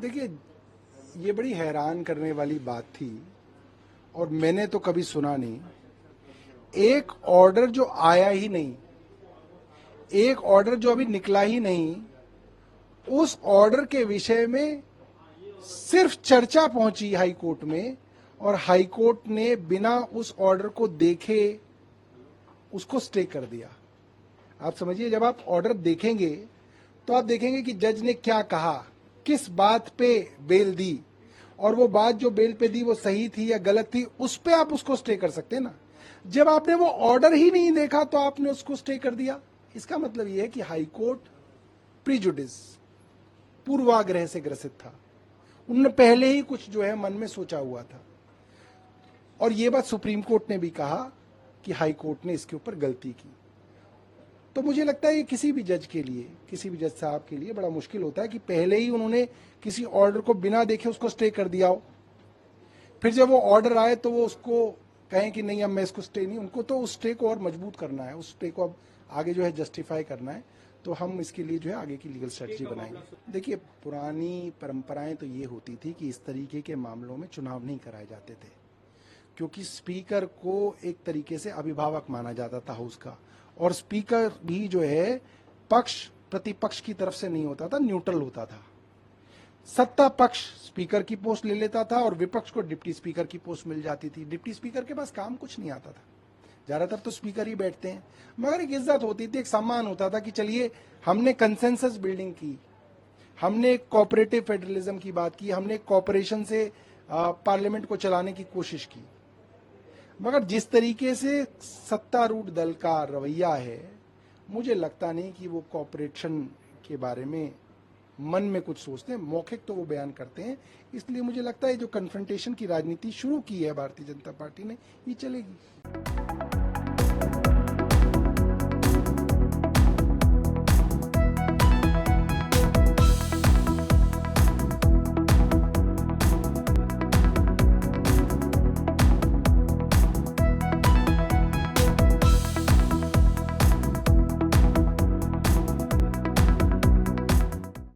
देखिए, ये बड़ी हैरान करने वाली बात थी और मैंने तो कभी सुना नहीं। एक ऑर्डर जो आया ही नहीं, एक ऑर्डर जो अभी निकला ही नहीं, उस ऑर्डर के विषय में सिर्फ चर्चा पहुंची हाई कोर्ट में और हाई कोर्ट ने बिना उस ऑर्डर को देखे उसको स्टे कर दिया। आप समझिए, जब आप ऑर्डर देखेंगे तो आप देखेंगे कि जज ने क्या कहा, किस बात पे बेल दी, और वो बात जो बेल पे दी वो सही थी या गलत थी, उस पे आप उसको स्टे कर सकते हैं ना। जब आपने वो ऑर्डर ही नहीं देखा तो आपने उसको स्टे कर दिया, इसका मतलब ये है कि हाई कोर्ट प्रीजुडिस, पूर्वाग्रह से ग्रसित था। उन्होंने पहले ही कुछ जो है मन में सोचा हुआ था, और ये बात सुप्रीम कोर्ट ने भी कहा कि हाई कोर्ट ने इसके ऊपर गलती की। तो मुझे लगता है ये किसी भी जज के लिए, किसी भी जज साहब के लिए बड़ा मुश्किल होता है कि पहले ही उन्होंने किसी ऑर्डर को बिना देखे उसको स्टे कर दिया हो, फिर जब वो ऑर्डर आए तो वो उसको कहें कि नहीं अब मैं इसको स्टे नहीं। उनको तो उस स्टे को और मजबूत करना है, उस स्टे को अब आगे जो है जस्टिफाई करना है। तो हम इसके लिए जो है आगे की लीगल स्ट्रेटजी बनाएंगे। देखिए, पुरानी परंपराएं तो ये होती थी कि इस तरीके के मामलों में चुनाव नहीं कराए जाते थे, क्योंकि स्पीकर को एक तरीके से अभिभावक माना जाता था हाउस का, और स्पीकर भी जो है पक्ष प्रतिपक्ष की तरफ से नहीं होता था, न्यूट्रल होता था। सत्ता पक्ष स्पीकर की पोस्ट ले लेता था और विपक्ष को डिप्टी स्पीकर की पोस्ट मिल जाती थी। डिप्टी स्पीकर के पास काम कुछ नहीं आता था, ज्यादातर तो स्पीकर ही बैठते हैं, मगर एक इज्जत होती थी, एक सम्मान होता था कि चलिए हमने कंसेंसस बिल्डिंग की, हमने कोऑपरेटिव फेडरलिज्म की बात की, हमने कोऑपरेशन से पार्लियामेंट को चलाने की कोशिश की। मगर जिस तरीके से सत्तारूढ़ दल का रवैया है, मुझे लगता नहीं कि वो कोऑपरेशन के बारे में मन में कुछ सोचते हैं। मौखिक तो वो बयान करते हैं, इसलिए मुझे लगता है जो कन्फ्रंटेशन की राजनीति शुरू की है भारतीय जनता पार्टी ने, ये चलेगी।